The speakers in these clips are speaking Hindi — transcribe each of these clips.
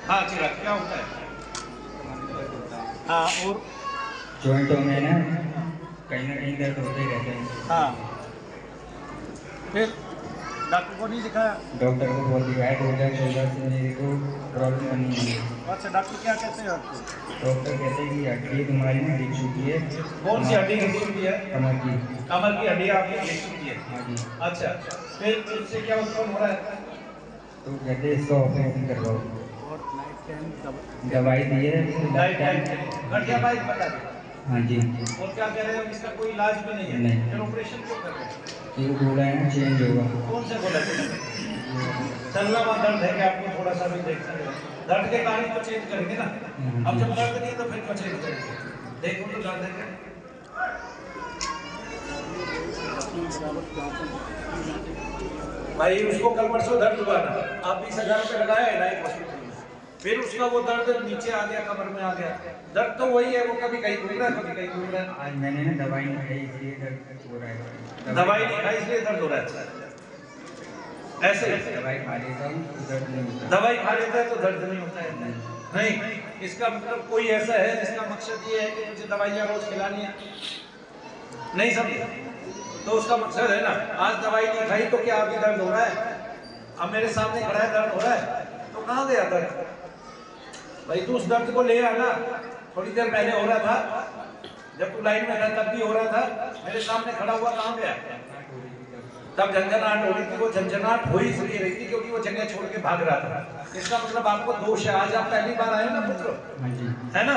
हाँ चिराग, क्या होता है? हाँ, और जॉइंटों में ना कहीं दर्द होते ही रहते हैं। हाँ, फिर डॉक्टर को नहीं दिखाया? डॉक्टर को बोल दिया है 2014 से मेरे को प्रॉब्लम बनी है। अच्छा, डॉक्टर क्या कहते हैं आपको? डॉक्टर कहते हैं कि हड्डी तुम्हारी ना गिर चुकी है। कौन सी हड्डी गिर चुकी है? कमर की। कमर की हड्डी आपकी गिर चुकी है? हाँ जी। अच्छा, फिर उससे क्या उत्पन्न हो रहा है? तो कहते हैं इसका ऑपरेशन करवाओ। दवाई दी है। लाइफ टाइम घटिया बाइक बता दें। हाँ जी। और क्या कह रहे हो, इसका कोई इलाज भी नहीं है? नहीं। फिर ऑपरेशन क्यों कर रहे हैं? ये बोला है ना चेंज होगा। कौन से बोला? चलना वहाँ दर्द है कि आपको थोड़ा सा भी देख सकते हो, दर्द के कारण तो चेंज करेंगे ना। अब जब दर्द नहीं है तो फिर क्यों चेंज करेंगे? देखो तो दर्द है। भाई उसको कल परसों दर्द हुआ ना, आप 20,000 रुपये लगाया है नाइक हॉस्पिटल में, फिर उसका वो दर्द नीचे आ गया, कमर में आ गया। दर्द तो वही है, वो कभी कहीं घूम रहा है, कभी कहीं घूम रहा है। आज मैंने ना दवाई नहीं खाई इसलिए दर्द हो रहा है। दवाई नहीं खाई इसलिए दर्द हो रहा है? ऐसे दवाई खा लेता हूँ तो दर्द नहीं होता। दवाई खा लेता है तो दर्द नहीं होता है? नहीं, इसका मतलब कोई ऐसा है जिसका मकसद ये है कि मुझे दवाइयाँ रोज खिलानी है, नहीं समझे? तो उसका मकसद है ना, आज दवाई नहीं खाई तो क्या अभी दर्द हो रहा है? अब मेरे सामने खड़ा है, दर्द हो रहा है, तो कहाँ गया दर्द? भाई तू उस दर्द को ले आना। थोड़ी देर पहले हो रहा था, जब तू लाइन में था तब भी हो रहा था, मेरे सामने खड़ा हुआ, कहाँ गया? तब झंझनाहट हो रही थी, वो झंझनाहट हो ही इसलिए रही थी क्योंकि वो जगह छोड़ के भाग रहा था। इसका मतलब आपको दोष है। आज आप पहली बार आए ना पुत्र, है ना?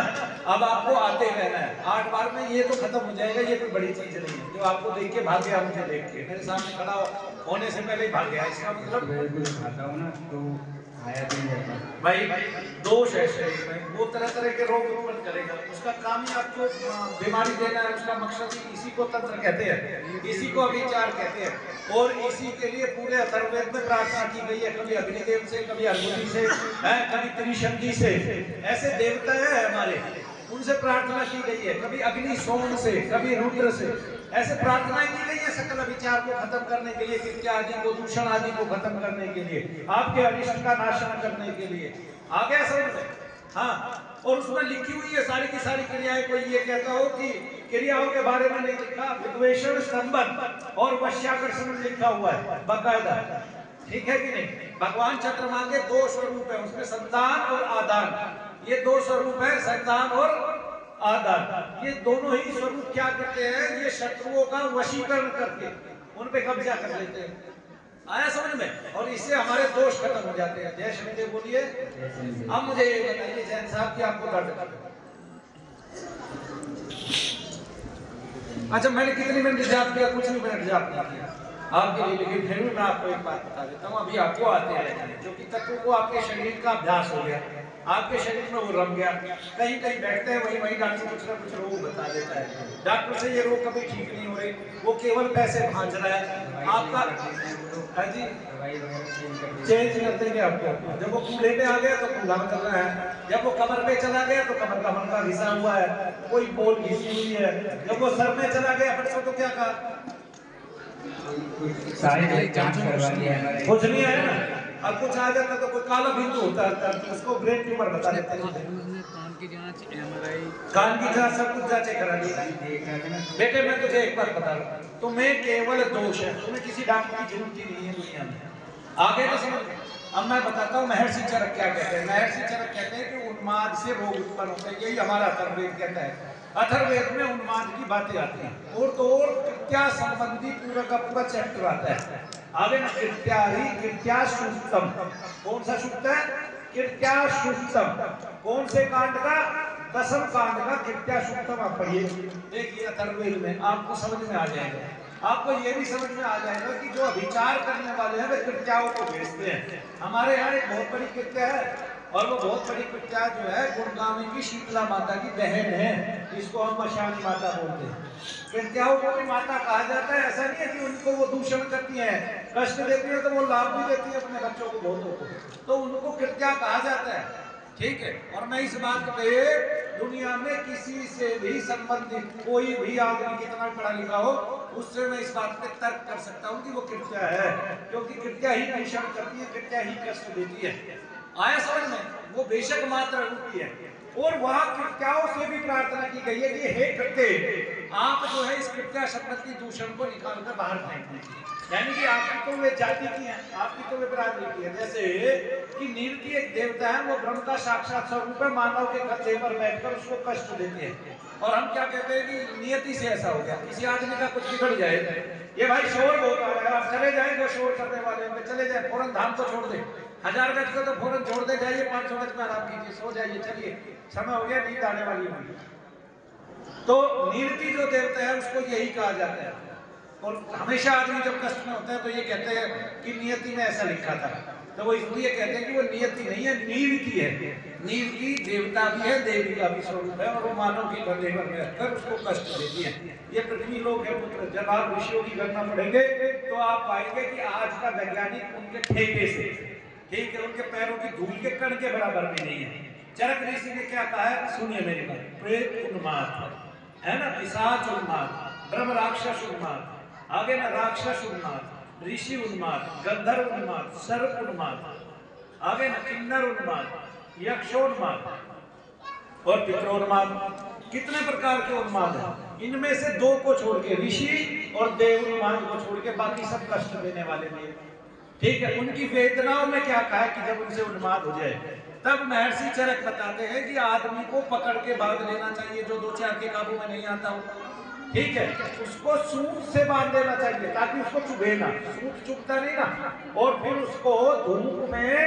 अब आपको आते रहना है, 8 बार में ये तो खत्म हो जाएगा। ये कोई बड़ी चीज नहीं है जो आपको देख के भाग गया, मुझे देख के मेरे सामने खड़ा होने से पहले ही भाग गया। इसका मतलब खाता हूँ ना तो आया भी नहीं जाता। भाई दोष है शरीर में, वो तरह तरह के रोग उत्पन्न करेगा। उसका काम ही आपको बीमारी देना है, उसका मकसद ही इसी को तंत्र कहते हैं, इसी को अभिचार कहते हैं। और इसी के लिए पूरे अथर्ववेद में प्रार्थना की गई है, कभी अग्निदेव से, कभी अर्जुनी से, कभी त्रिशंकी से, ऐसे देवता है हमारे, उनसे प्रार्थना की गई है। कभी अग्नि सोम से, कभी रुद्र से, ऐसे प्रार्थनाएं की गई है सकल विचार को खत्म करने के लिए, कृत्य आदि को, दूषण आदि को खत्म करने के लिए, आपके अरिष्ट का नाशन करने के लिए। आ गया समझ में? हाँ, और उसमें लिखी हुई है सारी की सारी क्रियाएं। कोई ये कहता हो कि क्रियाओं के बारे में नहीं लिखा, विद्वेषण, स्तंभन और वश्याकर्षण लिखा हुआ है बाकायदा, ठीक है कि नहीं? भगवान चंद्रमा के 2 स्वरूप है, उसमें संतान और आदान, ये 2 स्वरूप है, संतान और आदान। ये दोनों ही स्वरूप क्या करते हैं? ये शत्रुओं का वशीकरण करके उन पे कब्जा कर लेते हैं। आया समझ में? और इससे हमारे दोष खत्म हो जाते हैं। जय श्री देव बोलिए। अब मुझे ये बताइए जैन साहब कि आपको दर्द कर, अच्छा मैंने कितनी मिनट जाप किया? कुछ नहीं मिनट जाप नहीं किया आपके लिए, लेकिन फिर भी मैं आपको एक बात बता देता हूँ। अभी आपको आते हैं जो कि तत्व को आपके शरीर का अभ्यास हो गया, आपके शरीर में वो रम गया, कहीं कहीं बैठते हैं वहीं डॉक्टर कुछ ना कुछ रोग बता देता है। डॉक्टर से ये रोग कभी ठीक नहीं हो रही, वो केवल पैसे भांज रहा है आपका। हाँ जी, चेंज कर देंगे आपको। जब वो कूल्हे पे आ गया तो कूल्हा में चल रहा है, जब वो कमर पे चला गया तो कमर का मनका घिसा हुआ है, कोई बोल घिसी हुई है, जब वो सर में चला गया फिर तो क्या कहा? सारी जांच करवा लिया है, कुछ नहीं है ना। अब कुछ आ जाता तो कोई काला बिंदु होता है तो उसको ब्रेन ट्यूमर बता देते हैं। कान की जांच, MRI, कान की जांच, सब कुछ जांचें करा ली। बेटे मैं तुझे एक बार बता रहा हूँ, तुम्हें केवल दोष है, तुम्हें किसी डॉक्टर की जरूरत ही नहीं है दुनिया में। आगे तो समझ। अब मैं बताता हूँ महर्षि चरक क्या कहते हैं। महर्षि चरक कहते हैं कि उन्माद से रोग उत्पन्न होते हैं, यही हमारा अथर्ववेद कहता है। अथर्ववेद में उन्माद की बातें आती हैं और तो और कृत्या संबंधी पूरा का पूरा चैप्टर आता है। आगे ना कृत्या सूक्तम, कौन सा सूक्त है? कृत्या सूक्तम। कौन से कांड का? 10वें कांड का कृत्या सूक्तम आप पढ़िए, देखिए अथर्ववेद में आपको समझ में आ जाएगा। आपको ये भी समझ में आ जाएगा कि जो अभिचार करने वाले हैं वे कृत्याओं को भेजते हैं। हमारे यहाँ एक बहुत बड़ी कृत्या है और वो बहुत बड़ी कृत्या जो है गुणगामी की शीतला माता की बहन है, जिसको हम मशानी माता बोलते हैं। कृत्याओं को भी माता कहा जाता है। ऐसा नहीं है कि उनको वो दूषण करती है, कष्ट देती है, तो वो लाभ भी देती है अपने बच्चों को, बहुतों को, तो उनको कृत्या कहा जाता है, ठीक है। और मैं इस बात पे दुनिया में किसी से भी संबंधित कोई भी आदमी कितना पढ़ा लिखा हो, उससे मैं इस बात पे तर्क कर सकता हूँ कि वो कृत्या है, क्योंकि कृत्या ही दूषण करती है, कृत्या ही कष्ट देती है। आया समझ में? वो बेशक मात्र रूपी है। और वहां कृत्याओं से भी प्रार्थना की गई है कि हे कृत्य, आप जो है इस कृत्या संपत्ति दूषण को निकालकर बाहर फेंक दीजिए। यानी कि आपकी तो वे जाति की है, आपकी तो वे बिरादरी की है। जैसे कि नीति एक देवता है, वो ब्रह्म का साक्षात स्वरूप है, मानव के कंधे पर बैठकर उसको कष्ट देते हैं। और हम क्या कहते हैं कि नियति से ऐसा हो गया, किसी आदमी का कुछ बिगड़ जाए, ये भाई शोर बहुत आ रहा है, आप चले जाए, जो शोर करने वाले होंगे चले जाए, फौरन धाम को छोड़ दे, 1000 गज को तो फौरन छोड़ दे, जाइए 500 गज में आराम कीजिए, सो जाइए, चलिए समय हो गया, नींद आने वाली होगी। तो नीति जो देवता है उसको यही कहा जाता है। और हमेशा आदमी जब कष्ट में होता है तो ये कहते हैं कि नियति में ऐसा लिखा था, तो वो इसलिए कहते हैं कि वो नियति नहीं है, नीति है। नीति देवता भी है, देवी का भी स्वरूप है, और वो मानव की कंधे पर बैठकर उसको कष्ट देती है। ये पृथ्वी लोक है पुत्र। जब आप ऋषियों की गणना पढ़ेंगे तो आप पाएंगे कि आज का वैज्ञानिक उनके ठेके से, ठीक है, उनके पैरों की धूल के कण के बराबर भी नहीं है। चरक ऋषि ने क्या कहा है, सुनिए मेरी बात। प्रेत उन्माद है ना, पिशाच उन्माद, ब्रह्म राक्षस उन्माद, आगे ना राक्षस उन्माद, ऋषि उन्माद, गंधर्व उन्माद, सर्प उन्माद, आगे ना किन्नर उन्माद, यक्षोन्माद और पितरोन्माद। कितने प्रकार के उन्माद हैं? इनमें से 2 को छोड़ के, ऋषि और देव उन्माद को छोड़ के बाकी सब कष्ट देने वाले नहीं। ठीक है, उनकी वेदनाओं में क्या कहा है कि जब उनसे उन्माद हो जाए तब महर्षि चरक बताते हैं कि आदमी को पकड़ के भाग लेना चाहिए, जो 2-4 के काबू में नहीं आता हो। ठीक है, उसको सूत से बांध देना चाहिए ताकि उसको चुभे ना, सूत चुभता नहीं ना। और फिर उसको धूप में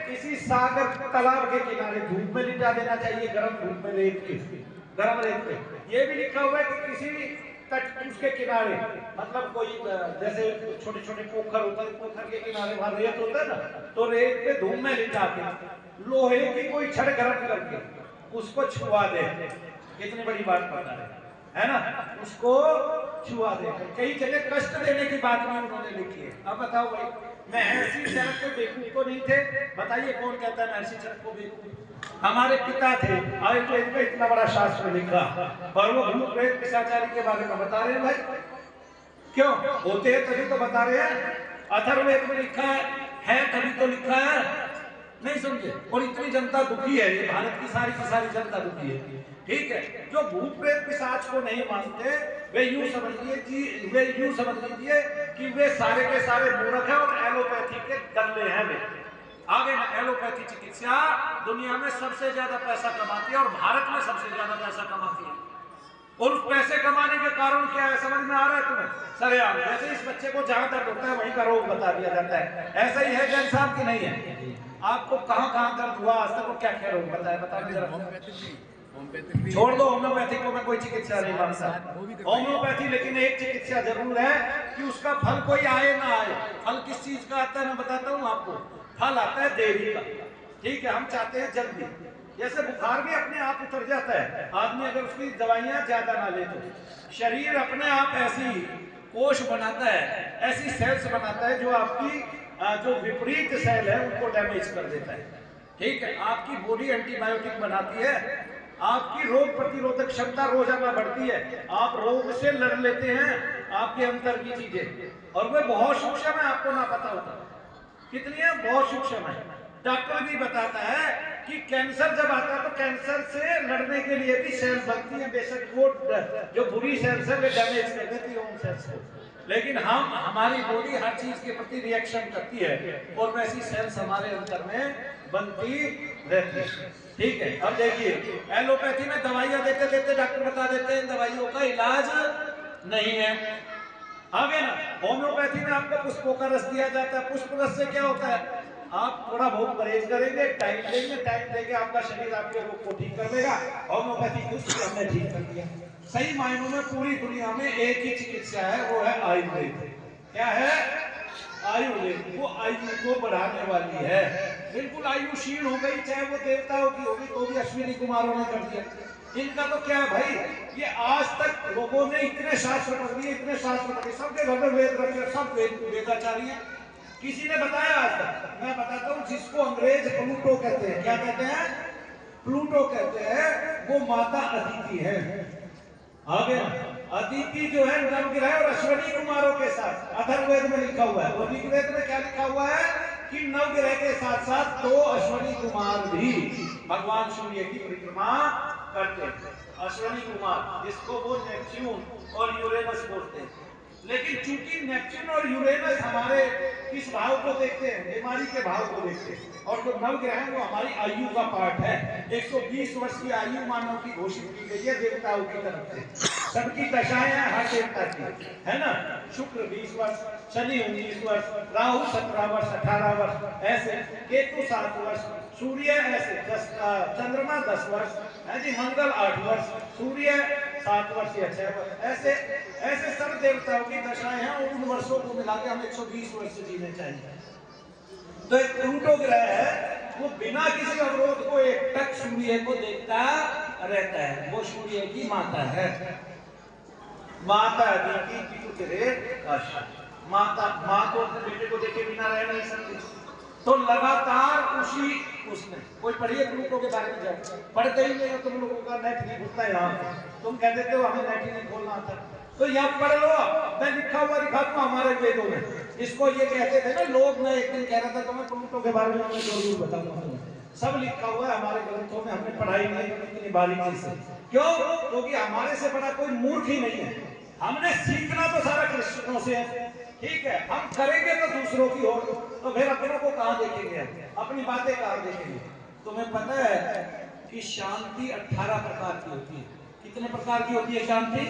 किसी सागर तालाब के किनारे धूप में लिटा देना चाहिए, गर्म धूप में रेत के, गर्म रेत पे। ये भी लिखा हुआ है कि किसी तट उसके किनारे, मतलब कोई जैसे छोटे छोटे पोखर होता है, पोखर के किनारे वहां रेत होता है ना, तो रेत पे धूप में लिटा के लोहे की कोई छड़ गर्म करके उसको छुआ दे। कितनी बड़ी बात बता रहे है ना, उसको छुआ दे। कई जगह कष्ट देने की बात भी उन्होंने लिखी है। अब बताओ भाई, महर्षि चरक को बेवकूफ तो नहीं थे? बताइए कौन कहता है महर्षि चरक को बेवकूफ? हमारे पिता थे, आयुर्वेद में इतना बड़ा शास्त्र लिखा, और वो भूत प्रेत पिशाचारी के बारे में बता रहे हैं भाई। क्यों होते हैं तभी तो बता रहे हैं। अथर्ववेद में लिखा है तभी तो लिखा है, नहीं समझे? और इतनी जनता दुखी है, ये भारत की सारी जनता दुखी है। ठीक है, जो भूत प्रेत पिशाच को नहीं मानते वे यूं समझ लीजिए कि वे सारे के सारे मूर्ख हैं और एलोपैथी के दल्ले हैं वे। आगे ना, एलोपैथी चिकित्सा दुनिया में सबसे ज्यादा पैसा कमाती है और भारत में सबसे ज्यादा पैसा कमाती है। और उस पैसे कमाने के कारण क्या है समझ में आ रहा है तुम्हें? सरेआम, जैसे इस बच्चे को जहां दर्द होता है वहीं का रोग बता दिया जाता है। ऐसा ही है जैन साहब की नहीं है? आपको कहां दर्द हुआ आज तक, वो क्या क्या रोग बताया, बताइए जरा। छोड़ दो होम्योपैथी को, मैं कोई चिकित्सा नहीं मानता होम्योपैथी, लेकिन एक चिकित्सा जरूर है कि उसका फल कोई आए ना आए। फल किस चीज का आता है मैं बताता हूँ आपको। फल आता है देवी का। ठीक है, हम चाहते हैं जल्दी। जैसे बुखार भी अपने आप उतर जाता है, आदमी अगर उसकी दवाइयां ज्यादा ना ले तो। शरीर अपने आप ऐसी कोश बनाता है, ऐसी सेल्स बनाता है जो आपकी जो विपरीत सेल है उनको डैमेज कर देता है। ठीक है, आपकी बॉडी एंटीबायोटिक बनाती है, आपकी रोग प्रतिरोधक क्षमता रोजाना बढ़ती है, आप रोग से लड़ लेते हैं आपके अंदर की चीजें, और वे बहुत सूक्ष्म है, आपको ना पता होता। कितनी है? बहुत सूक्ष्म है। डॉक्टर भी बताता है कि कैंसर जब आता है तो कैंसर से लड़ने के लिए भी सेल्स बनती है, बेशक वो जो बुरी सेल्स है वे डैमेज कर देती है उन सेल्स को, लेकिन हमारी बॉडी हर चीज के प्रति रिएक्शन करती है और वैसी सेल्स हमारे अंदर में बनती रहती है। ठीक है, अब देखिए, एलोपैथी में दवाइयां देते देते डॉक्टर बता देते हैं दवाइयों का इलाज नहीं है। आगे ना, होम्योपैथी में आपको पुष्पों का रस दिया जाता है। पुष्प रस से क्या होता है? आप थोड़ा बहुत परहेज करेंगे, टाइम देंगे, आपका शरीर आपके रोग को ठीक कर देगा। होम्योपैथी पुष्प हमने ठीक कर दिया। सही मायनों में पूरी दुनिया में एक ही चिकित्सा है, वो है आयुर्वेद। क्या है? आयुर्वेद। वो आयु को बढ़ाने वाली है, बिल्कुल आयु क्षीण हो गई, चाहे वो देवताओं की होगी तो भी अश्विनी कुमारों ने कर दिया। इनका तो क्या है भाई, ये आज तक लोगों ने इतने शास्त्र पढ़ लिए, इतने शास्त्र पढ़ लिए, सबके घर में वेद रखे, सब वेदाचारी हैं। किसी ने बताया आज तक? मैं बताता हूँ, जिसको अंग्रेज प्लूटो कहते हैं। क्या कहते हैं? प्लूटो कहते हैं। वो माता अदिति है। आगे अदिति जो है नवग्रह और अश्विनी कुमारों के साथ अथर्ववेद में लिखा हुआ है। और ऋग्वेद में क्या लिखा हुआ है? कि नवग्रह के साथ साथ 2 अश्वनी कुमार भी भगवान सूर्य की परिक्रमा करते हैं। अश्वनी कुमार जिसको वो नेपच्यून और यूरेनस बोलते हैं। लेकिन चूंकि नेपच्यून और यूरेनस हमारे किस भाव को देखते हैं, बीमारी के भाव को देखते हैं, और जो नवग्रह है वो हमारी आयु का पार्ट है। 120 वर्ष की आयु मानव की घोषित की गई है देवताओं की तरफ से। सबकी दशाएं हैं हर देवता की, है ना। शुक्र 20 वर्ष, शनि 19 वर्ष, राहु 17 वर्ष 18 वर्ष ऐसे, केतु 7 वर्ष, सूर्य ऐसे 10, चंद्रमा 10 वर्ष है जी, मंगल 8 वर्ष, सूर्य 7 वर्ष या 6 वर्ष, ऐसे ऐसे सब देवताओं की दशाएं हैं। और उन वर्षों को मिला के हम 120 वर्ष जीने चाहिए। तो एक प्लूटो ग्रह है, वो बिना किसी अवरोध को एकटक सूर्य को देखता रहता है। वो सूर्य की माता है, माता अदिति की पुत्रे आशा। माता, माँ को अपने बेटे को देखे बिना रह नहीं सकती। तो लगातार उसने कोई पढ़िए प्लूटो के बारे में, जाओ पढ़ते ही नहीं हो तुम लोगों का नेट नहीं खुलता है। यहाँ तुम कह देते हो हमें नेट ही नहीं खोलना आता, तो यहाँ पढ़ लो। मैं लिखा हुआ दिखा दूं हमारे वेदों में। इसको ये कहते थे ना लोग, मैं एक दिन कह रहा था तो मैं प्लूटो के बारे में मैं जरूर बताऊंगा। सब लिखा हुआ है हमारे ग्रंथों में, हमने पढ़ाई नहीं इतनी बारीकी से। क्यों? क्योंकि हमारे से बड़ा कोई मूर्ख ही नहीं है। हमने सीखना तो सारा कृष्णों से है, ठीक है। हम करेंगे तो दूसरों की हो, तो फिर अपनों को कहाँ देखेंगे, अपनी बातें कहाँ देखेंगे। तुम्हें पता है कि शांति 18 प्रकार की होती है। कितने प्रकार की होती है शांति?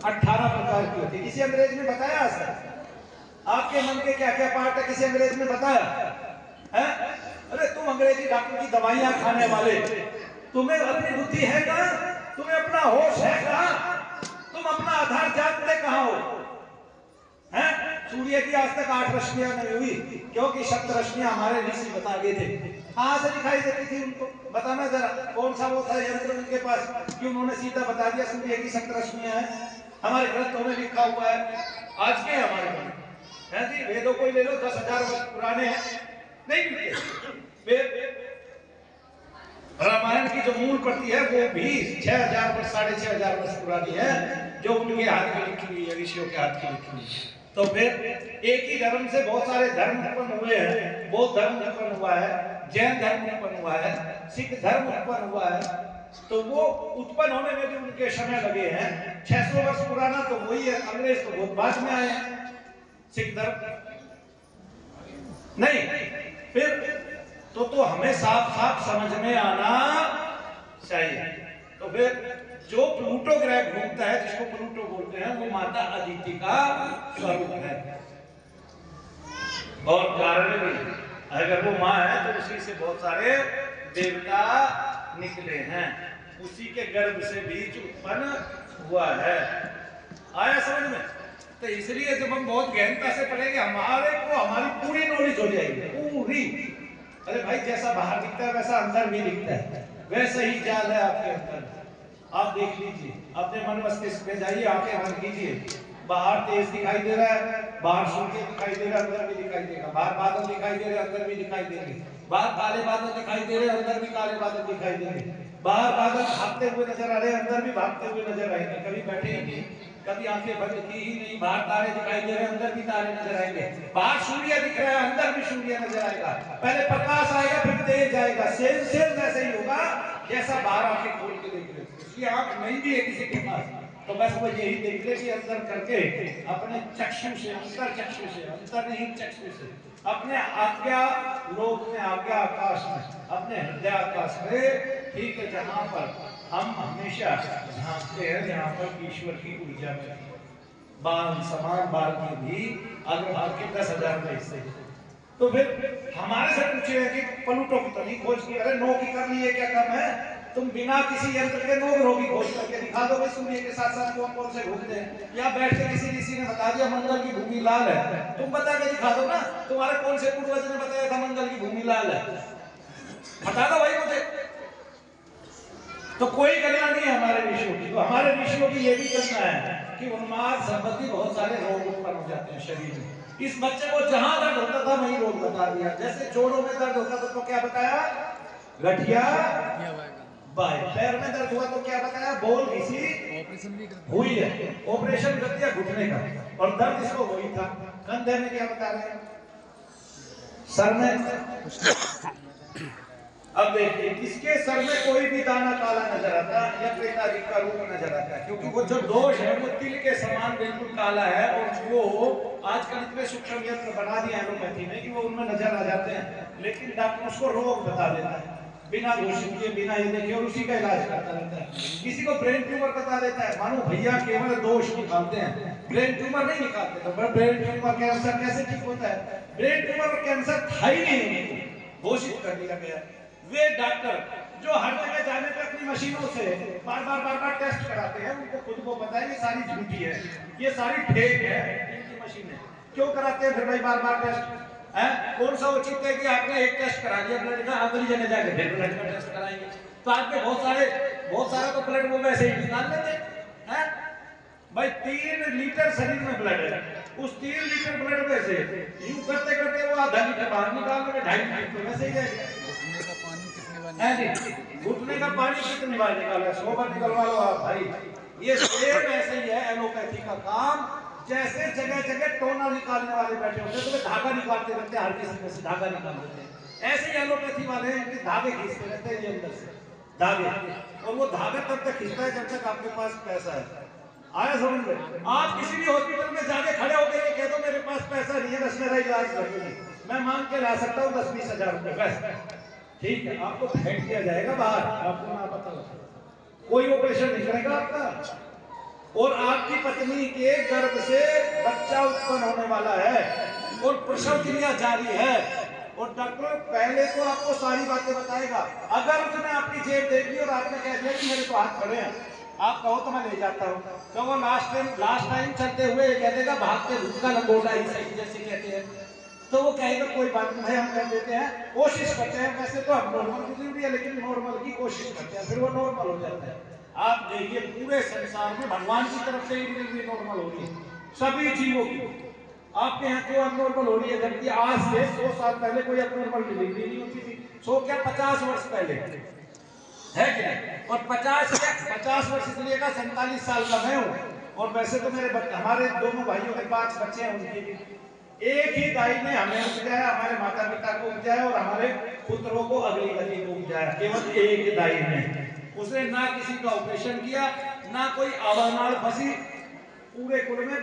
18 प्रकार की होती है। किसी अंग्रेज ने बताया सर आपके मन के क्या क्या पार्ट है? किसी अंग्रेज ने बताया है? अरे तुम अंग्रेजी डॉक्टर की दवाइयां खाने वाले, तुम्हें अपनी बुद्धि है कहाँ? तुम्हें अपना होश है कहाँ? तुम अपना आधार जानते कहाँ हो? हैं? सूर्य की आज तक 8 रश्मियां नहीं हुई, क्योंकि 7 रश्मियां हमारे ऋषि बता गए थे। कहां से दिखाई देती थी उनको? बताना जरा, कौन सा वो था यंत्र उनके पास कि उन्होंने सीधा बता दिया सूर्य की 7 रश्मियां हैं? हमारे ग्रंथों में लिखा हुआ है। आज के हमारे में है जी, वेदों को ले लो 10,000 वर्ष पुराने हैं, नहीं मिलते। रामायण की जो मूल प्रति है वो भी 6,000 वर्ष 6,500 वर्ष पुरानी है, जो उनके हाथ में लिखी हुई है, ऋषियों के हाथ में लिखी हुई है। तो फिर एक ही धर्म से बहुत सारे धर्म उत्पन्न हुए हैं। बौद्ध धर्म उत्पन्न हुआ है, जैन धर्म उत्पन्न हुआ है, सिख धर्म उत्पन्न हुआ है। तो वो उत्पन्न होने में भी उनके समय लगे हैं। 600 वर्ष पुराना तो वही है, अंग्रेज तो बहुत बाद में आए हैं। सिख धर्म नहीं, फिर तो हमें साफ साफ समझ में आना चाहिए। तो फिर जो प्लूटो ग्रह घूमता है, जिसको प्लूटो बोलते हैं, वो माता अदिति का स्वरूप है। और कारण भी, अगर वो माँ है तो उसी से बहुत सारे देवता निकले हैं, उसी के गर्भ से बीज उत्पन्न हुआ है। आया समझ में? तो इसलिए जब हम बहुत गहनता से पढ़ेंगे, हमारे को हमारी पूरी नॉलेज हो जाएगी, पूरी। अरे भाई, जैसा बाहर दिखता है वैसा अंदर भी दिखता है, वैसा ही जाल है आपके अंदर। आप देख लीजिए, अपने मन मस्तिष्क में जाइए, आंखें बंद कीजिए। बाहर तेज दिखाई दे रहा है, बाहर सूर्य दिखाई दे रहा है, अंदर भी दिखाई देगा। बाहर बादल दिखाई दे रहे, अंदर भी दिखाई देंगे। बाहर काले बादल दिखाई दे रहे, अंदर भी काले बादल दिखाई देंगे। बाहर बादल भागते हुए नजर आ रहे, अंदर भी भागते हुए नजर आएंगे। कभी बैठे ही नहीं, कभी आंखें बंद की ही नहीं। बाहर तारे दिखाई दे रहे, अंदर भी तारे नजर आएंगे। बाहर सूर्य दिख रहा है, अंदर भी सूर्य नजर आएगा। पहले प्रकाश आएगा, फिर तेज आएगा। सेम सेम वैसे ही होगा जैसा बाहर आंखें खोल के देख रहे। उसकी आंख नहीं भी है किसी के पास, तो बस वो यही देख ले कि अंदर करके अपने चक्षु से, अंतर चक्षु से, अंतर्निहित चक्षु से, अपने आज्ञा लोक में, आज्ञा आकाश में, अपने हृदय आकाश में, ठीक है, जहां पर हम हमेशा झांकते हैं, जहां पर ईश्वर की ऊर्जा में बाल समान बाल की भी अग्रभाग के 10,000 में हिस्से। तो फिर हमारे से पूछे हैं कि प्लूटो की तो नहीं खोज की, अरे नो की कर ली है, क्या कम है? तुम बिना किसी यंत्र के नो ग्रहों की खोज करके दिखा दो भाई, सूर्य के साथ साथ कौन कौन से घूमते हैं। या बैठ के किसी ऋषि ने बता दिया मंगल की भूमि लाल है, तुम बता के दिखा दो ना। तुम्हारे कौन से पूर्वज ने बताया था मंगल की भूमि लाल है? बता दो भाई मुझे। तो कोई गणना नहीं है हमारे ऋषियों की। तो हमारे ऋषियों की ये भी गणना है कि उन्माद संबंधी बहुत सारे रोग उत्पन्न हो जाते हैं शरीर में। इस बच्चे को जहां दर्द होता था वहीं रोग बता दिया। जैसे जोड़ों में दर्द होता था तो क्या बताया? गठिया बाय। पैर में दर्द हुआ तो क्या बताया? बोल घिसी ऑपरेशन भी हुई है, ऑपरेशन कर दिया घुटने का, और दर्द इसको वही था। कंधे में क्या बता रहे हैं? सर में अब देखिए इसके सर में कोई भी दाना काला नजर आता है या पिताजी का रूप नजर आता है, क्योंकि वो जो दोष है वो तिल के समान बिल्कुल काला है, और वो आजकल इतने सूक्ष्म यंत्र बना दिए एलोपैथी में कि वो उनमें नजर आ जाते हैं, लेकिन डॉक्टर उसको रोग बता देता है बिना घोषित किए, बिना ये देखे, और उसी का इलाज करता रहता है। किसी को ब्रेन ट्यूमर बता देता है, मानो भैया केवल दोष निकालते हैं, ब्रेन ट्यूमर नहीं निकालते। तो ब्रेन ट्यूमर कैंसर कैसे ठीक होता है? ब्रेन ट्यूमर और कैंसर था ही नहीं, घोषित कर दिया गया। वे डॉक्टर जो हर जगह जाने पे अपनी मशीनों से बार बार टेस्ट कराते हैं, उनको खुद को पता है ये सारी झूठी है, ये सारी फेक है, इनकी मशीनें क्यों कराते हैं फिर भाई बार टेस्ट? है कौन सा उचित है कि आपने एक टेस्ट करा दिया ब्लड का, अगली जगह जाके फिर ब्लड का टेस्ट कराएंगे? तो आप में बहुत सारा तो ब्लड वो वैसे ही निकाल लेते हैं। भाई 3 लीटर शरीर में ब्लड है, उस 3 लीटर ब्लड में से यूं करते करते वो आधा लीटर बाहर निकालने में 2.5 लीटर तो वैसे ही जाएगा। घुटने का पानी कितनी बार निकाला? 100 बार निकलवा लो आप भाई। ये सेम ऐसे ही है एलोपैथी का काम। जैसे जगह जगह टोना निकालने वाले बैठे होते हैं तो वे धागा निकालते रहते हैं, हर किसी में से धागा निकाल देते हैं। ऐसे ही एलोपैथी वाले हैं कि धागे खींचते रहते हैं ये अंदर से धागे, और वो धागा तब तक खींचता है जब तक आपके पास पैसा है। आया समझ में? आप किसी भी हॉस्पिटल में जाके खड़े होकर ये कह दो मेरे पास पैसा नहीं है, बस मेरा इलाज कर दो, मैं मांग के ला सकता हूँ 10-20 हजार रुपए, बस ठीक है, आपको फेंक दिया जाएगा बाहर, आपको ना पता हो, कोई ऑपरेशन नहीं करेगा आपका, और आपकी पत्नी के गर्भ से बच्चा उत्पन्न होने वाला है और प्रसव क्रिया जारी है, और डॉक्टर पहले तो आपको सारी बातें बताएगा। अगर उसने आपकी जेब देखी और आपने कह दिया कि मेरे तो हाथ खड़े हैं, आप कहो तो मैं ले जाता हूँ, तो वो लास्ट टाइम चलते हुए कह देगा भागते भूखा लंगोटा ही सही जैसे कहते हैं, तो वो कहेगा कोई बात नहीं हम कर देते हैं, कोशिश करते हैं, वैसे तो हम नॉर्मल की जरूरी है लेकिन नॉर्मल की कोशिश करते हैं, फिर वो नॉर्मल हो जाता है। आप देखिए पूरे संसार में भगवान की तरफ से ही डिलीवरी नॉर्मल हो रही है, सभी जीवों की। आपके यहाँ क्यों अननॉर्मल हो रही है, जबकि आज से 100 साल पहले कोई अननॉर्मल डिलीवरी नहीं होती थी। 100 क्या 50 वर्ष पहले है कि नहीं? और 50 वर्ष इसलिए का 47 साल का मैं हूँ, और वैसे तो हमारे दोनों भाइयों के 5 बच्चे हैं, उनकी एक ही दाई ने हमें उपजाया, हमारे माता पिता को उपजाया और हमारे पुत्रों को अगली गति को उपजाया, केवल एक दाई ने। उसने ना किसी का ऑपरेशन किया, ना कोई आवरनाल फंसी, पूरे कुल में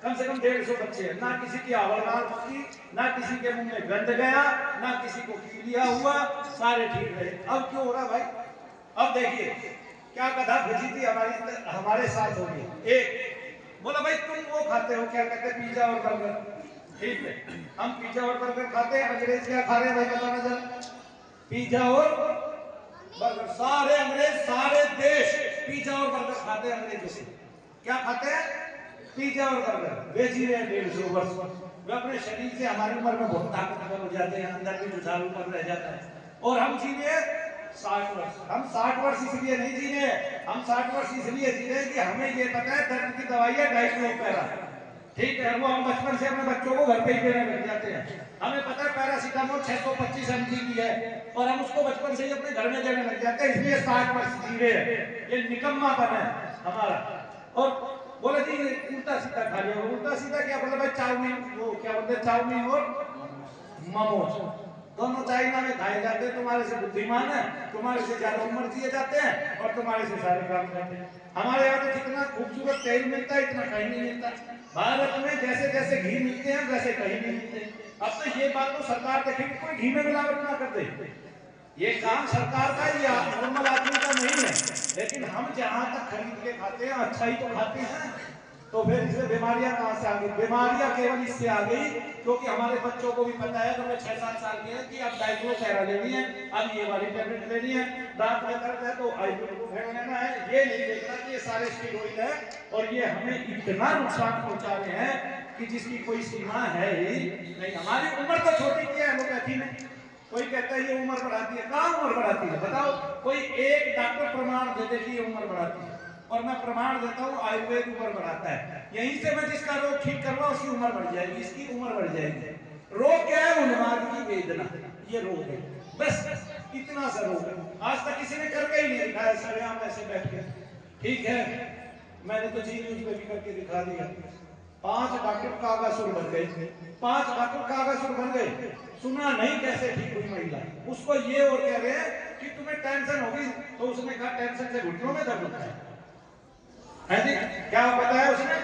कम से कम 150 बच्चे हैं, ना किसी की आवरनाल फंसी, ना किसी के मुंह में गंद गया, ना किसी को पीलिया हुआ, सारे ठीक रहे। अब क्यों हो रहा भाई? अब देखिए क्या कथा भेजी थी हमारे साथ होगी। एक बोला भाई तुम वो खाते हो, क्या कहते हैं, पिज्जा और बर्गर, ठीक है, हम पिज्जा और बर्गर खाते हैं, अंग्रेज क्या खा रहे हैं भाई बताना जरा? पिज्जा और बर्गर, सारे अंग्रेज सारे देश पिज्जा और बर्गर खाते हैं। अंग्रेजों से क्या खाते हैं? पिज्जा और बर्गर। वे जी रहे हैं 150 वर्ष, वे अपने शरीर से हमारी उम्र में बहुत ताकतवर हो जाते हैं, अंदर भी जुझारू पर रह जाता है, और हम जी रहे हैं 60 वर्ष। हम 60 वर्ष इसलिए नहीं जी रहे, हम 60 वर्ष इसलिए जी रहे कि हमें ये पता है दर्द की दवाई है 250 पैरा, ठीक है, वो हम बचपन से अपने बच्चों को घर पे ही देने लग जाते हैं। हमें पता है पैरासीटामोल 625 mg की है, और हम उसको बचपन से ही अपने घर में देने लग जाते हैं, इसलिए 60 वर्ष जी रहे हैं। ये निकम्मापन है हमारा। और बोला जी उल्टा सीधा खा लिया, उल्टा सीधा क्या बोला भाई? चाउमीन, वो क्या बोलते हैं, चाउमीन और मोमोज दोनों चाइना में खाए जाते हैं। तुम्हारे से बुद्धिमान है, तुम्हारे से ज्यादा उम्र दिए जाते हैं, और तुम्हारे से सारे काम करते हैं। हमारे यहाँ तो जितना खूबसूरत तेल मिलता है इतना कहीं नहीं मिलता। भारत में जैसे जैसे घी मिलते हैं वैसे कहीं नहीं मिलते। अब तो ये बात तो सरकार देखेगी कोई घी में मिलावट ना कर दे, ये काम सरकार का ही, नॉर्मल आदमी का नहीं है। लेकिन हम जहाँ तक खरीद के खाते हैं अच्छा ही तो खाते हैं, तो फिर इससे बीमारियां कहाँ से आ गई? बीमारियां केवल इससे आ गई क्योंकि हमारे बच्चों को भी पता है, तो 6-7 साल के हैं कि अब डाइक्लोफेरा लेनी है, अब ये वाली टैबलेट लेनी है, दांत में दर्द है तो आइबुप्रोफेन लेना है। ये नहीं देखना कि ये सारे स्टेरॉइड है और ये हमें इतना नुकसान पहुंचा रहे हैं कि जिसकी कोई सीमा है ही नहीं। हमारी उम्र तो छोटी की है एलोपैथी में। कोई कहता है ये उम्र बढ़ाती है, कहाँ उम्र बढ़ाती है बताओ? कोई एक डॉक्टर प्रमाण दे दे कि ये उम्र बढ़ाती है, और मैं प्रमाण देता हूँ आयुर्वेद उम्र बढ़ाता है। यहीं से मैं जिसका रोग ठीक कर रहा हूँ उसकी उम्र बढ़ जाएगी, इसकी उम्र बढ़ जाएगी। रोग क्या है? उन्माद की वेदना, ये रोग है, बस इतना सा रोग है। आज तक किसी ने करके ही नहीं दिखाया सरेआम ऐसे बैठ के, ठीक है, मैंने तो जी न्यूज पे भी करके दिखा दिया। 5 डॉक्टर कागासुर बन गए, 5 डॉक्टर कागासुर बन गए। सुना नहीं कैसे ठीक हुई महिला, उसको ये और कह रहे हैं कि तुम्हें टेंशन होगी, तो उसने कहा टेंशन से घुटनों में दर्द होता है जी। क्या बताया उसने?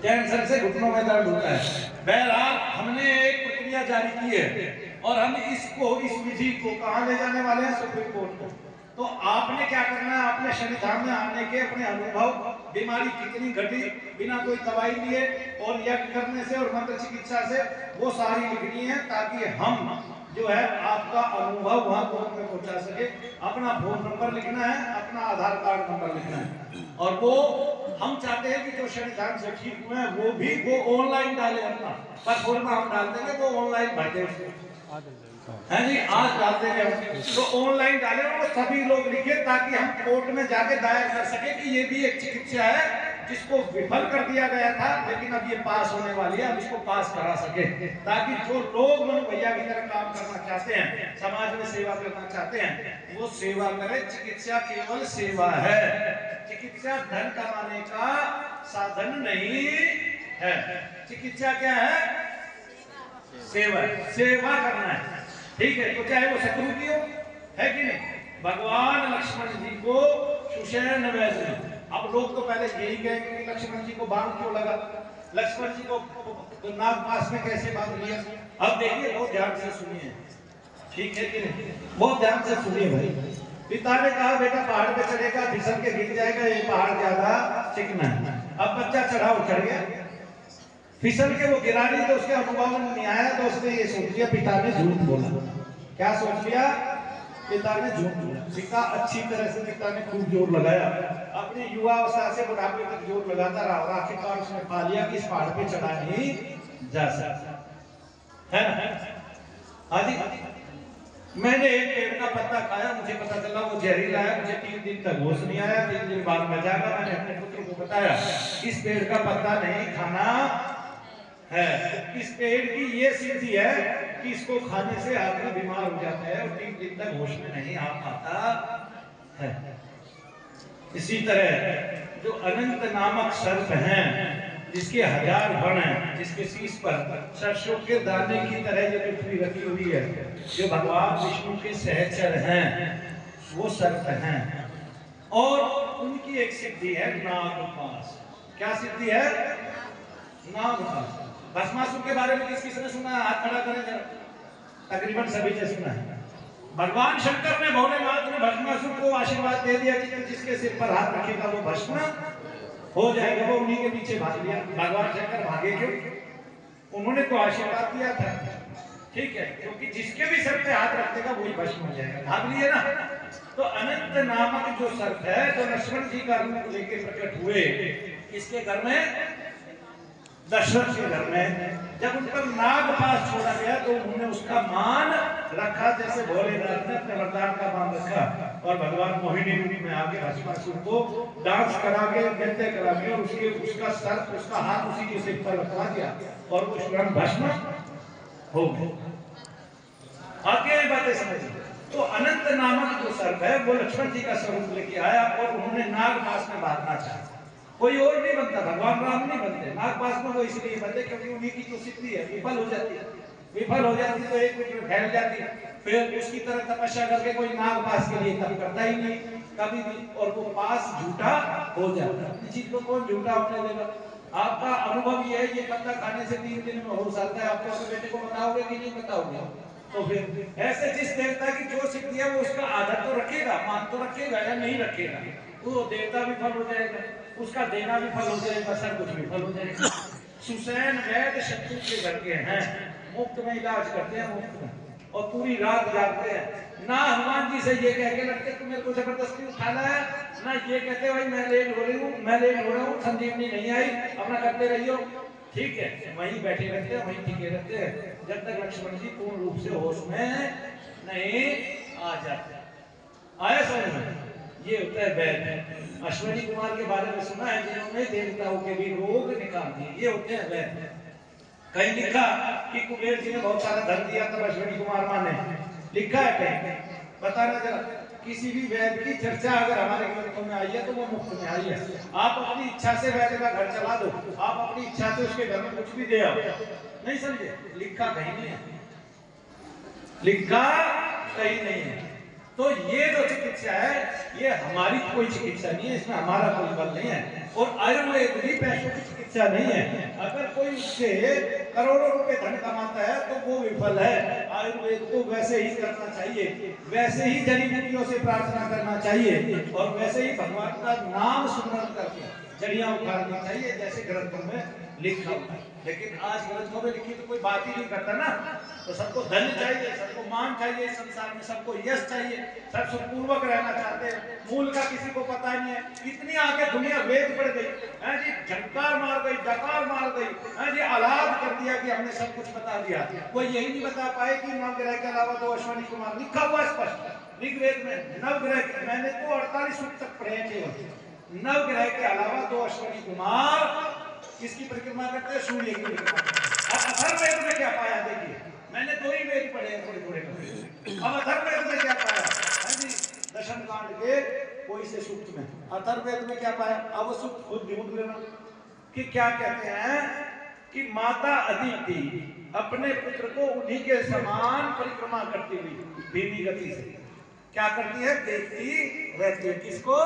टेंशन से घुटनों में दर्द होता है। बहरहाल हमने एक प्रक्रिया जारी की है और हम इसको, इस विधि को कहां ले जाने वाले हैं? सुप्रीम कोर्ट को। तो आपने क्या करना है? आपने शनिधाम में आने के अपने अनुभव, बीमारी कितनी घटी बिना कोई दवाई लिए और यज्ञ करने से और मंत्र चिकित्सा से, वो सारी लिखनी है, ताकि हम जो है आपका अनुभव वहां कोर्ट में पहुंचा सके। अपना फोन नंबर लिखना है, अपना आधार कार्ड नंबर लिखना है, और वो हम चाहते हैं कि जो शनिधाम से ठीक हुए हैं वो भी वो ऑनलाइन डाले अपना, पर फॉर्म हम डाल देंगे तो ऑनलाइन भर देंगे है जी, आज डाल देंगे तो ऑनलाइन डाले और वो सभी लोग लिखे, ताकि हम कोर्ट में जाके दायर कर सके कि ये भी एक चिकित्सा है जिसको विफल कर दिया गया था, लेकिन अब ये पास होने वाली है, हम इसको पास करा सके, ताकि जो लोग मनु भैया की तरह काम करना चाहते हैं, समाज में सेवा करना चाहते हैं, वो सेवा करें। चिकित्सा केवल सेवा है, चिकित्सा धन कमाने का साधन नहीं है। चिकित्सा क्या है? सेवा, सेवा करना है, ठीक है। तो चाहे वो शत्रु की हो, है कि नहीं? भगवान लक्ष्मण जी को सुषेण वैसे, अब लोग तो पहले यही कहे कि लक्ष्मण जी को बाण क्यों लगा, लक्ष्मण जी को नागपाश में कैसे बांध लिया। अब देखिए, बहुत ध्यान से सुनिए, ठीक है कि नहीं? बहुत ध्यान से सुनिए भाई। पिता ने कहा बेटा पहाड़ पे चढ़ेगा, फिसल के गिर जाएगा, ये पहाड़ ज्यादा चिकना है। अब बच्चा चढ़ाव चढ़ गया, फिसल के वो गिरा नहीं, तो उसके अनुभव में नहीं आया, तो उसने ये सोच लिया पिता ने झूठ बोला। क्या सोच लिया? पिता ने झूठ बोला। पिता अच्छी तरह से, पिता ने खूब जोर लगाया, अपनी युवावस्था से बुढ़ापे तक जोर लगाता रहा, आखिरकार उसने पा लिया कि इस पहाड़ पे चढ़ा नहीं जा सकता है ना। आदि मैंने एक पेड़ का पत्ता खाया, मुझे पता चला वो जहरीला है, मुझे 3 दिन तक होश नहीं आया, 3 दिन बाद में जागा, मैंने अपने पुत्र को बताया इस पेड़ का पत्ता नहीं खाना है। इस पेड़ की ये सिद्धि है कि इसको खाने से आदमी बीमार हो जाता है और 3 दिन तक होश में नहीं आ पाता है। इसी तरह जो अनंत नामक सर्प हैं, जिसके 1000 फण हैं, जिसके शीश पर सरसों के दाने की तरह जो पृथ्वी रखी हुई है, जो भगवान विष्णु के सहचर हैं, वो सर्प हैं। और उनकी एक सिद्धि है नागपाश। क्या सिद्धि है? नागपाश। भस्मासुर के बारे में किस किसने सुना है? हाथ खड़ा करें जरा। तकरीबन सभी ने सुना है। भगवान शंकर ने, भोलेनाथ ने भस्मासुर को आशीर्वाद दे दिया कि जिसके सिर पर हाथ रखेगा वो भस्म हो जाएगा। वो उन्हीं के पीछे भाग लिया। भगवान शंकर भागे क्यों? उन्होंने तो आशीर्वाद दिया था, ठीक है, क्योंकि जिसके भी सर पे हाथ रख देगा वही भस्म हो जाएगा। भाग लिए ना। तो अनंत नामक जो सर्प है, जो लक्ष्मण जी का रूप लेके प्रकट हुए, किसके घर में? दशरथ के घर में। जब उन पर नागपाश छोड़ा गया तो उन्होंने उसका मान रखा, जैसे भोलेनाथ ने अपने वरदान का मान रखा, और भगवान मोहिनी रूप में आके भस्मासुर को डांस करा के, नृत्य करा के, और उसका सर, उसका हाथ उसी के सिर पर रखवा दिया और वो स्वयं भस्म हो गया। आगे बातें समझिए। तो अनंत नामक जो सर्प है वो लक्ष्मण जी का स्वरूप लेके आया और उन्होंने नागपाश में बांधना चाहा। कोई और नहीं बनता, भगवान राम नहीं बनते नागपाश में, वो इसलिए बनते क्योंकि उन्हीं की जो सिद्धि है विफल हो जाती है। विफल हो जाती तो एक मिनट में फैल जाती है, फिर उसकी तरह तपस्या करके कोई नागपाश के लिए तप करता ही नहीं कभी भी, और वो पास झूठा हो जाता है। चीज को कौन झूठा होने देगा? आपका अनुभव ये है, ये पत्ता खाने से 3 दिन में हो सकता है। आप अपने बेटे को बताओगे कि नहीं बताओगे? तो फिर ऐसे जिस देवता की जो सिद्धि है वो उसका आदर तो रखेगा, मान तो रखेगा या नहीं रखेगा, वो देवता विफल हो जाएगा, उसका देना विफल हो जाएगा, सब कुछ विफल हो जाएगा। सुसैन वैद्य शत्रु के घर के हैं, मुफ्त में इलाज करते हैं, मुफ्त में, और पूरी रात जागते हैं। ना हनुमान जी से ये कह के लगते कि मेरे को जबरदस्ती उठाना है, ना ये कहते भाई मैं लेट हो रही हूँ, मैं लेट हो रहा हूँ, संजीवनी नहीं आई, अपना करते रहियो, ठीक है। वहीं बैठे रहते हैं, वहीं टिके रहते हैं, जब तक लक्ष्मण जी पूर्ण रूप से होश में नहीं आ जाते। आया समझ में? ये होता है वैद्य। अश्विनी कुमार के बारे में सुना है, जिन्होंने देवताओं के भी रोग निकाल दिए, ये होते हैं वैद्य। कहीं लिखा कि कुबेर जी ने बहुत सारा धन दिया तब अश्विनी कुमार माने, लिखा है कहीं? बताना जरा। किसी भी वैद की चर्चा अगर हमारे ग्रंथों में आई है तो वो मुफ्त में आई है। आप अपनी इच्छा से वैद का घर चला दो, आप अपनी इच्छा से उसके घर में कुछ भी दे आओ, नहीं समझे, लिखा कहीं नहीं है, लिखा कहीं नहीं है। तो ये जो चिकित्सा है ये हमारी कोई चिकित्सा नहीं है, इसमें हमारा कोई बल नहीं है। और आयुर्वेद भी पैसों की चिकित्सा नहीं है। अगर कोई उससे करोड़ों रुपए धन कमाता है तो वो विफल है। आयुर्वेद को वैसे ही करना चाहिए, वैसे ही जड़ी बूटियों से प्रार्थना करना चाहिए और वैसे ही भगवान का नाम सुमरण करके जड़ियां उखाड़नी चाहिए जैसे ग्रंथों में लिखा हुआ है। लेकिन आज ग्रंथों में लिखी तो कोई बात ही नहीं करता ना। तो सबको धन चाहिए, सबको मान चाहिए, संसार में सबको यश चाहिए, सब सुखपूर्वक रहना चाहते हैं। मूल का किसी को पता नहीं है। इतनी आगे दुनिया वेद पड़ गई है जी, झंकार मार गई, डकार मार गई है जी, आलाद कर दिया कि हमने सब कुछ बता दिया। कोई यही नहीं बता पाए कि नवग्रह के अलावा 2 अश्विनी कुमार लिखा हुआ स्पष्ट ऋग्वेद में। नवग्रह मैंने तो 48 सूक्त तक पढ़े हैं केवल। नवग्रह के अलावा 2 अश्विनी कुमार किसकी परिक्रमा करते हैं? सूर्य की परिक्रमा। अब अथर्ववेद में क्या पाया देखिए, मैंने 2 ही वेद पढ़े हैं थोड़े थोड़े। अब अथर्ववेद में क्या पाया है जी, दशम कांड के कोई से सूक्त में अथर्ववेद में क्या पाया? अब सूक्त खुद ढूंढ लेना कि क्या कहते हैं कि माता अदिति अपने पुत्र को उन्हीं के समान परिक्रमा करती हुई धीमी गति से क्या करती है? देखती रहती है। किसको?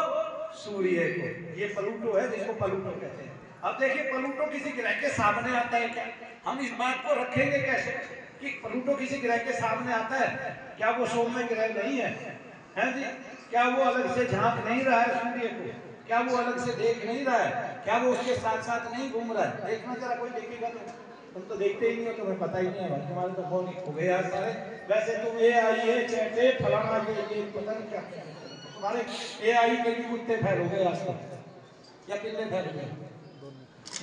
सूर्य को। ये प्लूटो है जिसको प्लूटो कहते हैं। अब देखिए प्लूटो किसी ग्रह के सामने आता है क्या? हम इस बात को रखेंगे कैसे कि प्लूटो किसी ग्रह के सामने आता है? क्या वो सौम्य ग्रह नहीं है? हैं जी? क्या वो अलग से झांक नहीं रहा है सूर्य को? क्या वो अलग से देख नहीं रहा है? क्या वो उसके साथ साथ नहीं घूम रहा है? देखना जरा, कोई देखेगा तो तुम तो देखते ही नहीं हो, तुम्हें पता ही नहीं है भाई, तुम्हारे तो फोन हो गए यार सारे। वैसे तुम AI चैटे फलाना ये पता नहीं क्या तुम्हारे AI के भी कुत्ते फैल हो गए आज तक, या पिल्ले फैल हो गए?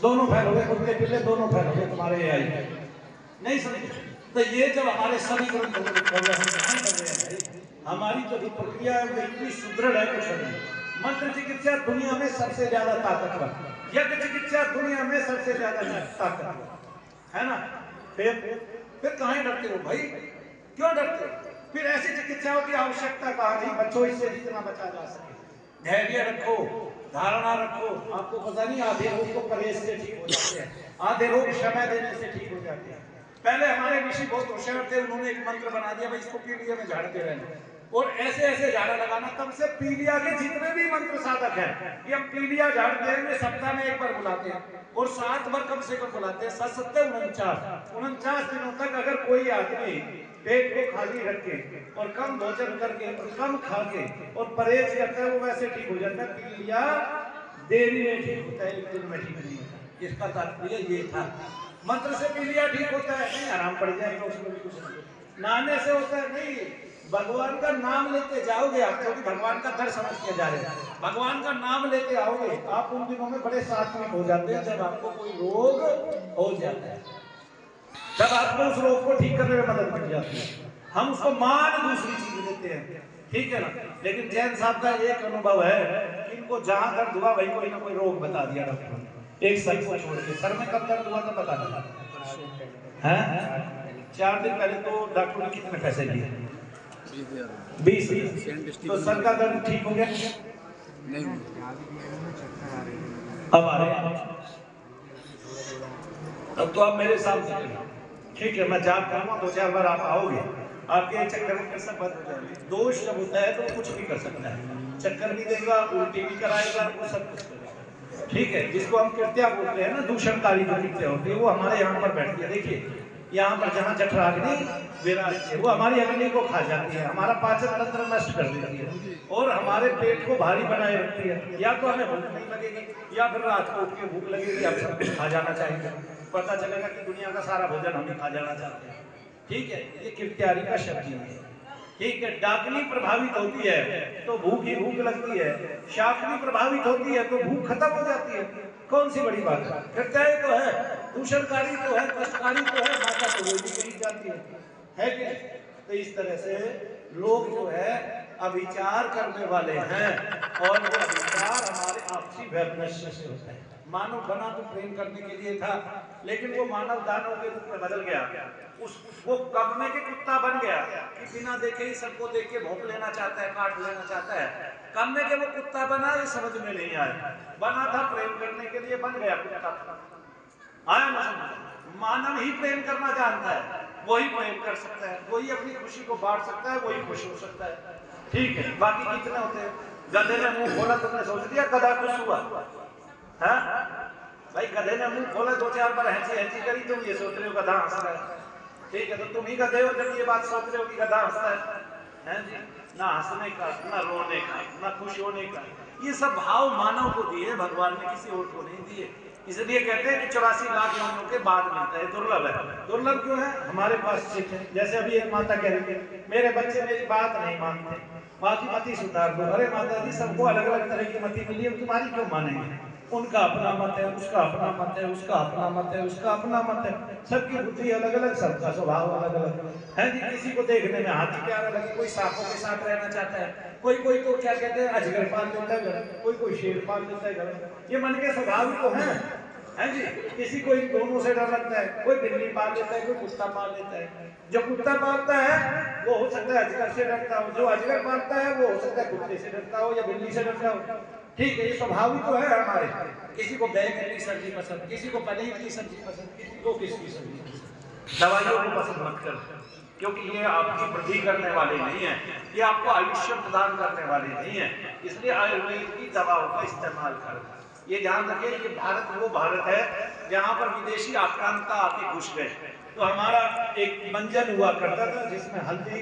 दोनों फैल हो गए, कुत्ते पिल्ले दोनों फैल हो गए तुम्हारे AI नहीं समझे। तो ये जब हमारे सभी ग्रंथों में लिखा हुआ है कर रहे हैं भाई, हमारी जो प्रक्रिया है वो इतनी सुदृढ़ है कुछ नहीं। मंत्र चिकित्सा दुनिया में सबसे ज्यादा ताकतवर, यज्ञ चिकित्सा दुनिया में सबसे ज्यादा ताकतवर है ना। फिर कहाँ डरते हो भाई, क्यों डरते हो? फिर ऐसी चिकित्साओं की आवश्यकता कहाँ नहीं? बच्चों इससे जितना बचा जा सके धैर्य रखो, धारणा रखो। आपको पता नहीं आधे रोग तो परहेज से ठीक हो जाते हैं, आधे रोग समय देने से ठीक हो जाते हैं। पहले हमारे ऋषि बहुत होशियार थे, उन्होंने एक मंत्र बना दिया भाई इसको पीलिया में झाड़ते रहना और ऐसे ऐसे झाड़ा लगाना। तब से पीलिया के जितने भी मंत्र साधक हैं ये हम पीलिया झाड़ते हैं, सप्ताह में एक बार बुलाते हैं और 7 बार कम से कम बुलाते हैं। 49 दिनों तक अगर कोई आदमी पेट को खाली रख के और कम भोजन करके और कम खा के और परहेज करता है वो वैसे ठीक हो जाता है। पीलिया देरी में ठीक होता है, एक दिन में ठीक नहीं होता। इसका तात्पर्य ये था, मंत्र से पीलिया ठीक होता है नहीं, आराम पड़ जाएगा उसमें भी कुछ नहीं। नहाने से होता है नहीं, भगवान का नाम लेते जाओगे आप, क्योंकि भगवान का दर समझ के जा रहे हैं, भगवान का नाम लेते आओगे आप, उन दिनों में बड़े सात्विक हो जाते हैं। जब आपको कोई रोग हो जाता है तब आपको उस रोग को ठीक करने में मदद मिल जाती है। हम उसको मान दूसरी चीज लेते हैं, ठीक है ना। लेकिन जैन साहब का एक अनुभव है कि इनको जहां दर्द हुआ वही कोई ना कोई रोग बता दिया डॉक्टर ने, एक सर को छोड़ के। सर में कब दर्द हुआ था बता देना है। 4 दिन पहले तो डॉक्टर ने कितने पैसे लिए? 20। तो सर का दर्द ठीक हो गया नहीं? अब आ रहे हैं, अब तो आप मेरे सामने ठीक है, मैं जाप करूंगा 2-4 बार आप आओगे, आपके चक्कर में सब बंद हो जाएंगे। दोष जब होता है तो कुछ भी कर सकता है, चक्कर भी देगा, उल्टी भी कराएगा, वो सब कुछ करेगा, ठीक है। जिसको हम कृत्या बोलते हैं ना, दूषणकारी जो कृत्या होती है, वो हमारे यहाँ पर बैठती है। देखिए यहाँ पर जहाँ जठराग्नि विराजती है वो हमारी अग्नि को खा जाती है, हमारा पाचन तंत्र नष्ट कर देती है और हमारे पेट को भारी बनाए रखती है। या तो हमें भूख नहीं लगेगी या फिर रात को उठ के भूख लगेगी, आप सब कुछ खा जाना चाहेंगे, पता चलेगा कि दुनिया का सारा भोजन हमें खा जाना चाहते हैं, ठीक है। ये कृत्यारी का शब्द है, ठीक है। डाकनी प्रभावित होती है तो भूख ही भूख लगती है, शाकनी प्रभावित होती है तो भूख खत्म हो जाती है। कौन सी बड़ी बात है? कृत्यारी तो है, दूषणकारी तो है, कष्टकारी तो है, माता तो वो भी कही जाती है कि नहीं? तो इस तरह से लोग जो है अविचार करने वाले हैं और वो अविचार हमारे आपसी वैमनस्य से होता है। मानव बना तो प्रेम करने के लिए था, लेकिन वो मानव दानव के रूप में बदल गया। वो कब्र के कुत्ता बन गया कि बिना देखे ही सबको देख के भौंक लेना चाहता है, काट लेना चाहता है। कब्र के वो कुत्ता बना, ये समझ में नहीं आया। बना था प्रेम करने के लिए, बन गया कुत्ता। आया ना समझ? मानव ही प्रेम करना जानता है, वही प्रेम कर सकता है, वही अपनी खुशी को बांट सकता है, वही खुश हो सकता है। ठीक है, बाकी कितने होते हैं? गधे ने मुंह खोला, तुमने सोच दिया गधा खुश हुआ? है भाई, गधे ने मुंह खोला, 2-4 बार हैंची हैंची करी, तुम ये सोच रहे हो गधा हंस रहा है। ठीक है, तो तुम ही गधे हो जब ये बात सोच रहे हो कि गधा हंसता है जी। ना हंसने का, ना रोने का, ना खुश होने का, ये सब भाव मानव को दिए भगवान ने, किसी और को नहीं दिए। इसलिए कहते हैं कि 84 लाख योनियों के बाद मिलता है, दुर्लभ है। दुर्लभ क्यों है? हमारे पास ठीक है। जैसे अभी एक माता कह रही है, मेरे बच्चे मेरी बात नहीं मानते, माँ की मति सुधार दो। अरे माता जी, सबको अलग अलग तरह की मति मिली है, तुम्हारी क्यों मानेंगे? उनका अपना मत है, उसका अपना मत है, उसका अपना मत है, उसका अपना मत है। सबकी बुद्धि अलग अलग, सबका स्वभाव अलग अलग है जी। किसी को देखने में हाथी प्यारा लगे, कोई सांपों के साथ रहना चाहता है, कोई तो क्या कहते हैं अजगर पाल लेता है घर, कोई शेर पाल लेता है घर। ये मन के स्वभाव ही तो है जी। किसी को इन दोनों से डर लगता है, कोई बिल्ली पाल लेता है, कोई कुत्ता पाल लेता है। जो कुत्ता पालता है वो हो सकता है अजगर से डरता हो, जो अजगर पालता है वो हो सकता है कुत्ते से डरता हो या बिल्ली से डरता हो। ठीक है, ये स्वभाव ही तो है हमारे। किसी को बैंगन की सब्जी पसंद, किसी को पनीर की सब्जी पसंद, किसी को किसकी सब्जी पसंद। दवाइयों को पसंद मत कर, क्योंकि ये आपकी वृद्धि करने वाली नहीं है, ये आपको आयुष्य प्रदान करने वाली नहीं है। इसलिए आयुर्वेद की दवाओं का इस्तेमाल कर। ये ध्यान रखें, ये भारत वो भारत है जहाँ पर विदेशी आक्रांता आके घुस गए। तो हमारा एक मंजन हुआ करता था जिसमें हल्दी,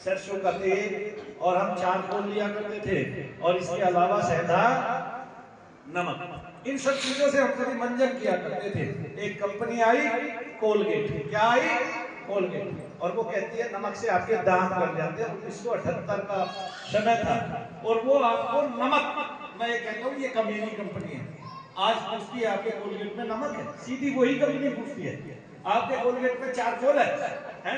सरसों का तेल और हम चारकोल लिया करते थे, और इसके अलावा शहदा, नमक। इन सब चीजों से हम कभी मंजन किया करते थे। एक कंपनी आई कोलगेट, क्या आई? कोलगेट। और वो कहती है नमक से आपके दांत गल जाते हैं। 1978 का समय था, और वो आपको नमक, मैं ये कहता हूँ ये कमीनी कंपनी है। आज पूछती है आपके कोलगेट में नमक है, सीधी वही कंपनी पूछती है। आपके कोलगेट में चारकोल है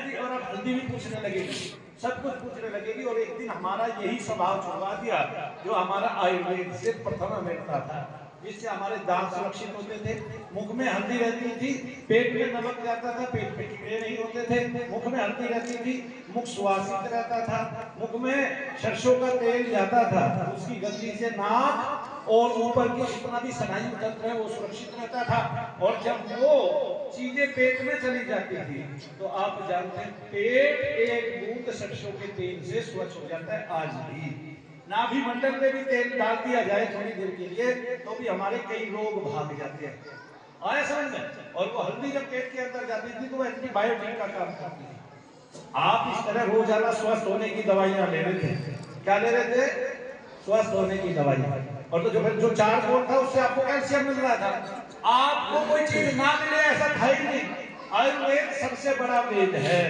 जी, और अब हल्दी भी पूछने लगेगी, सब कुछ पूछने लगेगी। और एक दिन हमारा यही स्वभाव छुड़वा दिया जो हमारा आयुर्वेद से प्रथम मिलता था, जिससे हमारे दांत सुरक्षित होते थे, मुख में हल्दी रहती थी, पेट में नमक जाता था, पेट में कीड़े नहीं होते थे, मुख में हल्दी रहती थी, मुख सुवासित रहता था, मुख में सरसों का तेल जाता था, उसकी गंदी से नाक और ऊपर की जितना भी स्नायु तंत्र है वो सुरक्षित रहता था। और जब वो चीजें पेट में चली जाती थी तो आप जानते हैं पेट एक बूंद सरसों के तेल से स्वच्छ हो जाता है। आज भी नाभि मंडल में भी तेल डाल दिया जाए थोड़ी देर के लिए तो भी हमारे कई रोग भाग जाते हैं। आया समझ में? और वो हल्दी जब पेट के अंदर जाती थी तो वो एंटीबायोटिक का काम करती थी। आप इस तरह रोजाना स्वस्थ होने की दवाइयां ले रहे थे। क्या ले रहे थे? स्वस्थ होने की दवाइयां। और तो जो चारकोल था उससे आपको कैल्शियम मिल रहा था। आपको कोई चीज ना मिले ऐसा था ही नहीं। आयुर्वेद सबसे बड़ा वेद है।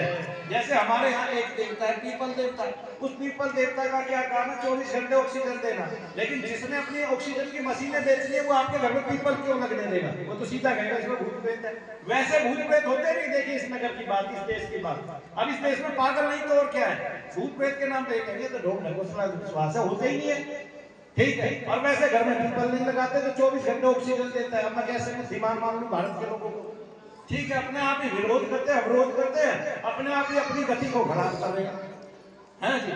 जैसे हमारे यहाँ एक देवता है पीपल देवता, उस पीपल देवता का क्या काम है? 24 घंटे ऑक्सीजन देना। लेकिन जिसने अपनी ऑक्सीजन की मशीनें बेचनी है वो आपके घर में पीपल क्यों लगने देगा? वो तो सीधा कहेगा इसमें भूत प्रेत है। वैसे भूत प्रेत होते नहीं। देखिए इस नगर की बात, इस देश की बात। अब इस देश में पागल नहीं तो और क्या है? भूत प्रेत के नाम पे कहेंगे तो ढोक ढकोसला विश्वास होते ही नहीं है। ठीक है, और वैसे घर में पीपल नहीं लगाते तो 24 घंटे ऑक्सीजन देता है। अब मैं कैसे दिमाग मान लूं भारत के लोगों को? ठीक है, अपने आप ही विरोध करते हैं, अवरोध करते हैं, अपने आप ही अपनी गति को खराब कर देगा है जी।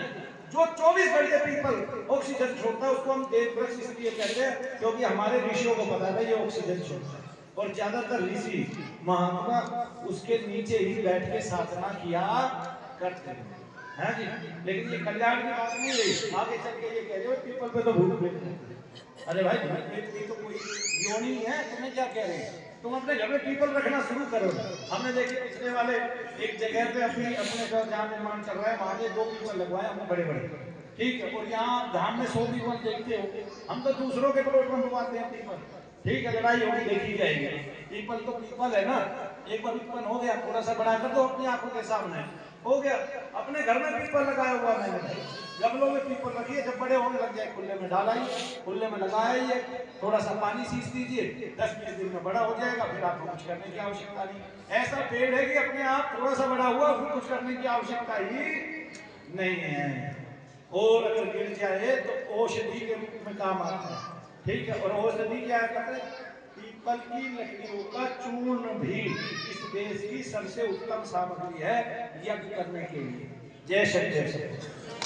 जो 24 घंटे पीपल ऑक्सीजन छोड़ता है उसको हम देव वृक्ष इसलिए कहते हैं क्योंकि हमारे ऋषियों को पता था ये ऑक्सीजन छोड़ता है। और ज्यादातर ऋषि महात्मा उसके नीचे ही बैठ के साधना किया करते हैं जी। लेकिन ये कल्याण की बात नहीं रही। आगे चल के ये कह रहे हो पीपल पे तो भूत प्रेत। अरे भाई भूत प्रेत की तो कोई योनि है, तुम्हें क्या कह रहे हैं? तुम अपने घर में पीपल रखना शुरू करो। हमने देखे पिछले वाले एक जगह पे अपने घर जहाँ निर्माण चल रहा है वहां पे 2 पीपल लगवाए हमने बड़े बड़े। ठीक है, और यहाँ धाम में 100 पीपल देखते हो। हम तो दूसरों के प्लॉट में लगवाते हैं पीपल। ठीक है, लड़ाई होगी देखी जाएगी। पीपल तो पीपल है ना, एक बार उत्पन्न हो गया थोड़ा सा बड़ा कर दो अपनी आंखों के सामने, हो गया। अपने घर में पीपल लगाया हुआ मैंने, गमलों में पीपल रखिए, जब बड़े होने लग जाए खुले में डालाइए, खुले में लगाइए, थोड़ा सा पानी सींच दीजिए, 10-20 दिन में बड़ा हो जाएगा, फिर आपको कुछ करने की आवश्यकता नहीं। ऐसा पेड़ है कि अपने आप थोड़ा सा बड़ा हुआ फिर कुछ करने की आवश्यकता ही नहीं है। और अगर गिर जाए तो औषधि के रूप में काम आता है। ठीक है, और औषधि क्या है पता है? पीपल की लकड़ियों का चूर्ण भी इस देश की सबसे उत्तम सामग्री है यज्ञ करने के लिए। जय श्री जय श्री।